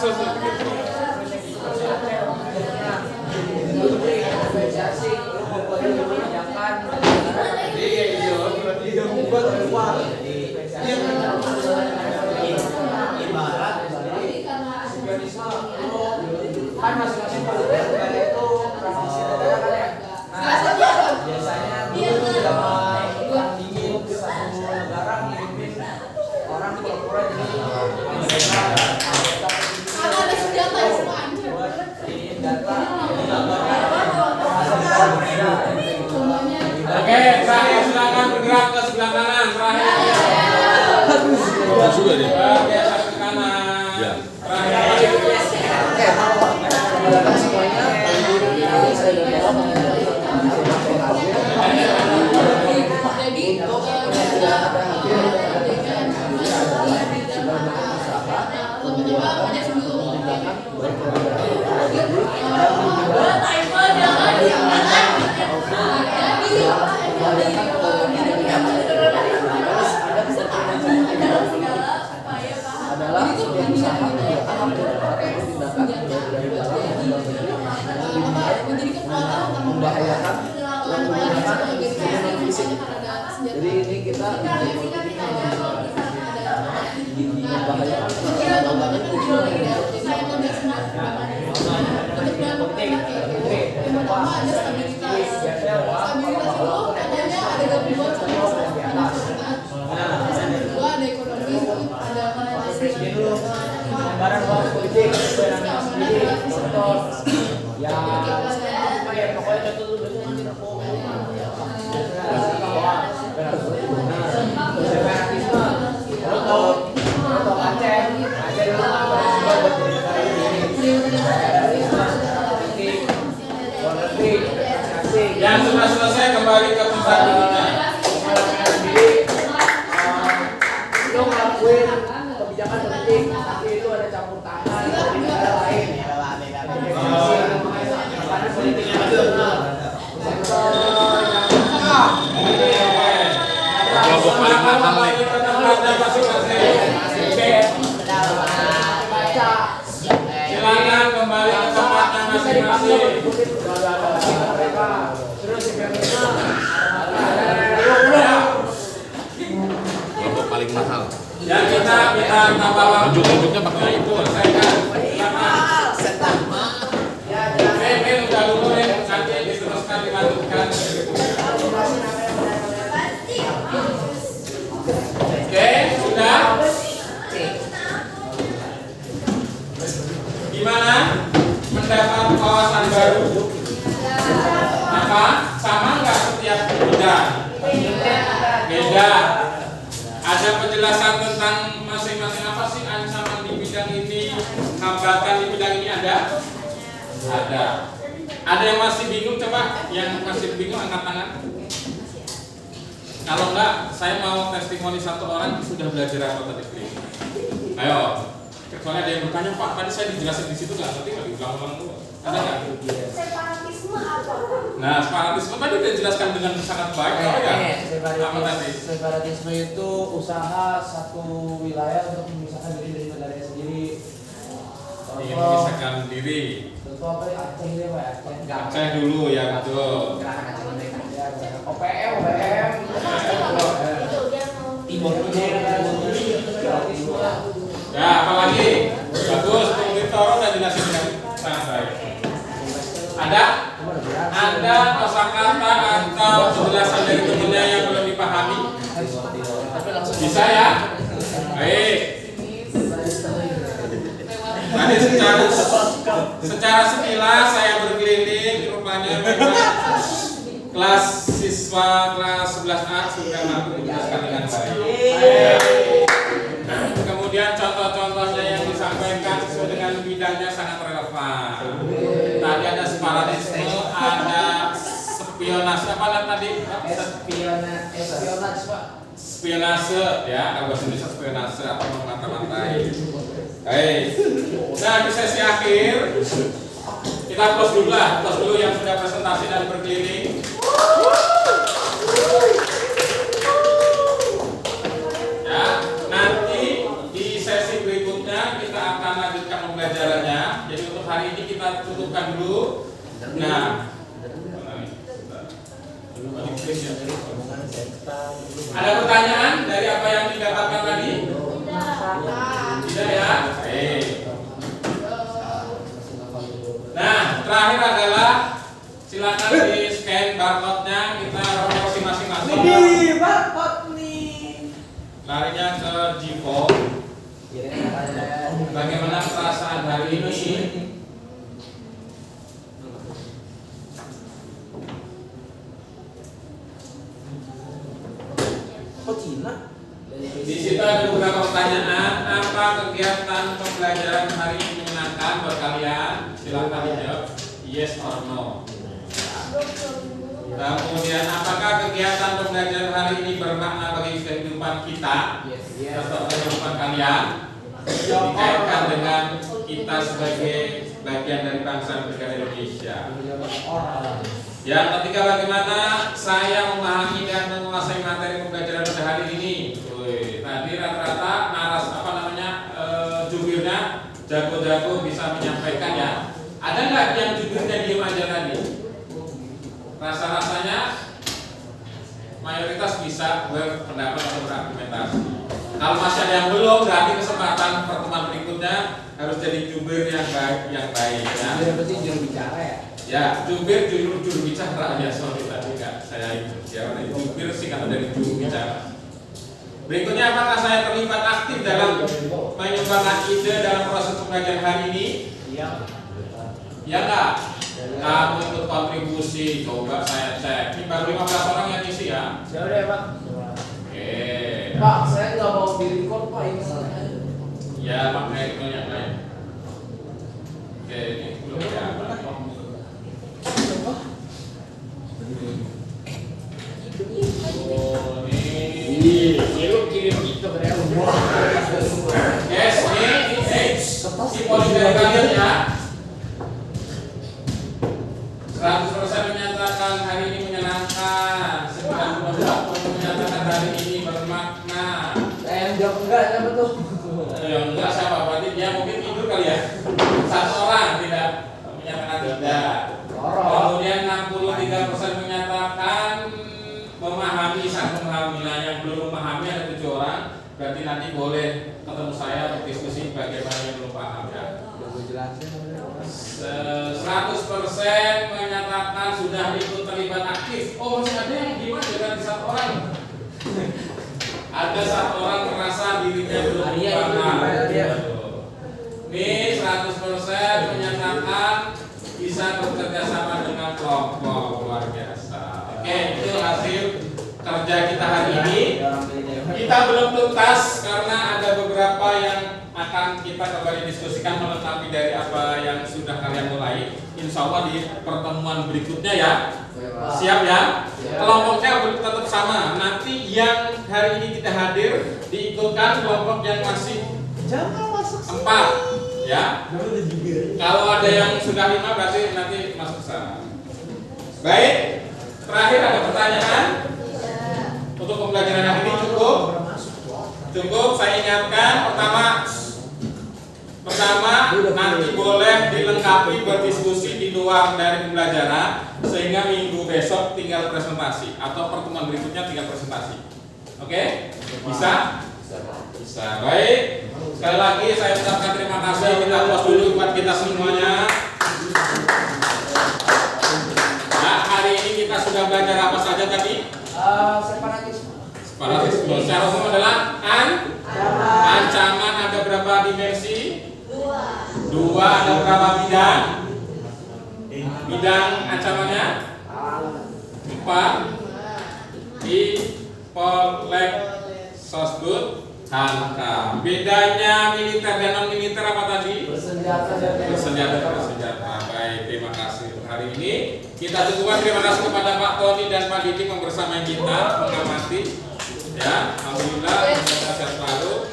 Kan masing-masing negara itu transisi negara kan ya. Nah, biasanya dulu zaman perang dingin satu negara ngirimin Karena ada senjata yang semua anjir. Oke, terakhir silakan bergerak ke sebelah kanan. Terakhir. Bagus juga dia. Geser ke kanan. Ya. Terakhir. Silakan semuanya. Saya dari awal mengenai Jadi adalah sebuah usaha kegiatan atau tindakan dari dalam membahayakan dan menggunakan instrumen fisik. Jadi ini kita membahayakan barang bawah politik sendiri sektor ya pokoknya contoh dulu separatisme kalau Aceh dulu buat jadi negara ini Yang sudah selesai kembali ke tempat duduknya. lo ngelakuin kebijakan politik tapi itu ada campur tangan dari negara lain karena politiknya benar Kelompok paling mahal nih. Ke tempatnya masing-masing. baca Silakan kembali ke tempatnya bisa dipanggil masing-masing. ikutin mereka terus Kelompok paling mahal. Yang kita tambah waktu. Tunjuk-tunjuknya pakai itu selesaikan. Silakan. Udah dulu ya, nanti diteruskan dilanjutkan. Oke, sudah. Gimana? Mendapat kawasan baru? Apa? Sama nggak setiap bidang? Beda. Ada penjelasan tentang masing-masing apa sih ancaman di bidang ini, hambatan di bidang ini ada? Ada. Ada yang masih bingung coba? Yang masih bingung angkat tangan. Kalau enggak, saya mau testimoni satu orang yang sudah belajar apa tadi. Ayo. Kecuali ada yang bertanya, Pak, tadi saya dijelasin di situ nggak ngerti, nggak diulang-ulang dulu. Ada nggak? separatisme apa? Nah, separatisme tadi udah dijelaskan dengan sangat baik, apa ya? Apa tadi? separatisme itu usaha satu wilayah untuk memisahkan diri dari negaranya sendiri. Ingin memisahkan diri. Contoh apa ya? Aceh ya Pak? Aceh dulu ya, betul. Gerakan Aceh Merdeka. OPM. Timur. Ya, apalagi? Bagus, Bung Toro udah jelasin dengan sangat baik. Ada kosakata atau penjelasan dari temennya yang belum dipahami? Bisa ya? Baik. Tadi secara sekilas saya berkeliling, rupanya memang kelas siswa kelas 11A sudah mampu menjelaskan dengan baik. Kemudian contoh-contohnya yang disampaikan sesuai dengan bidangnya sangat relevan. Tadi ada separatisme, ada spionase, apa tadi? Espionase Pak. Spionase, ya, kalau bahasa Indonesia spionase atau memata-matai. Baik. Nah, di sesi akhir kita close dulu yang sudah presentasi dan berkeliling. Ya, nanti di sesi berikutnya kita akan lanjutkan pembelajarannya. Jadi untuk hari ini kita tutupkan dulu. Nah, ada pertanyaan dari apa yang dikatakan tadi? Tidak ya? Baik. Nah, terakhir adalah silakan di scan barcode-nya, kita refleksi masing-masing. Barcode nih. Larinya ke G-Form. Bagaimana perasaan hari ini? Kok Cina? Di situ ada beberapa pertanyaan. Apa kegiatan pembelajaran hari ini menyenangkan buat kalian? Silakan dijawab yes or no. Kemudian apakah kegiatan pembelajaran hari ini bermakna bagi kehidupan kita? Atau kehidupan kalian? Dikaitkan dengan kita sebagai bagian dari bangsa dan negara Indonesia. Yang ketiga, bagaimana saya memahami dan menguasai materi pembelajaran pada hari ini? Tadi rata-rata jubirnya jago-jago bisa menyampaikan ya. Ada nggak yang jubirnya diem aja tadi? Rasa-rasanya mayoritas bisa berpendapat atau berargumentasi. Kalau masih ada yang belum, berarti kesempatan pertemuan berikutnya harus jadi jubir yang baik ya. Yang penting juru bicara ya. Ya, jubir juru bicara ya, sorry tadi nggak saya ikut ya. Jubir sih kalau dari juru bicara. Berikutnya, apakah saya terlibat aktif dalam menyumbangkan ide dalam proses pembelajaran hari ini? Iya. Ya nggak? Kamu ikut kontribusi, coba saya cek. Ini baru 15 orang yang isi ya. Sudah ya Pak. Oke. Pak, saya nggak mau di record Pak ini. Ya, makanya itu yang lain. Oke, ini belum ya. Oh, ini lu kirim gitu ya. yes, ini si poin dari kalian ya. 100% menyatakan hari ini menyenangkan, 90% menyatakan hari ini bermakna. Yang jawab enggak siapa tuh? Yang enggak siapa, berarti dia mungkin tidur kali ya. Satu orang tidak menyatakan tidak. Kemudian 63% menyatakan memahami, sangat memahami. Nah, yang belum memahami ada 7 orang. Berarti nanti boleh ketemu saya untuk diskusi bagaimana yang belum paham ya. 100% menyatakan sudah ikut terlibat aktif. Oh, masih ada yang gimana dengan 1 orang? Ada 1 orang merasa dirinya belum paham. Ini 100% menyatakan bisa bekerja sama dengan kelompok, luar biasa. Oke, itu hasil kerja kita hari ini. Kita belum tuntas karena ada beberapa yang akan kita kembali diskusikan melengkapi dari apa yang sudah kalian mulai. Insya Allah di pertemuan berikutnya ya. Siap ya? Kelompoknya tetap sama. Nanti yang hari ini tidak hadir diikutkan kelompok yang masih 4 ya. Kalau ada yang sudah 5 berarti nanti masuk ke sana. Baik. Terakhir ada pertanyaan untuk pembelajaran hari ini cukup. Saya ingatkan pertama nanti boleh dilengkapi berdiskusi di luar dari pembelajaran sehingga minggu besok tinggal presentasi atau pertemuan berikutnya tinggal presentasi. Oke? Bisa? Bisa. Baik. Sekali lagi saya ucapkan terima kasih. Kita close dulu buat kita semuanya. Nah, hari ini kita sudah belajar apa saja tadi? Separatisme. Secara umum adalah ancaman. Ada berapa dimensi? 2. Ada berapa bidang? Bidang ancamannya? 4. Di Polek Sosbud Hankam. Bedanya militer dan non militer apa tadi? Bersenjata. Baik, terima kasih untuk hari ini. Kita cukupkan. Terima kasih kepada Pak Tony dan Pak Didi membersamai kita mengamati. Ya, alhamdulillah sehat selalu.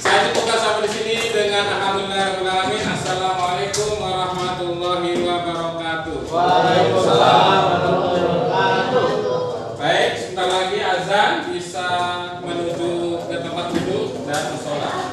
Saya cukupkan sampai di sini dengan alhamdulillah. Assalamualaikum warahmatullahi wabarakatuh. Waalaikumsalam warahmatullahi wabarakatuh. Baik, sebentar lagi azan bisa menuju ke tempat duduk dan sholat.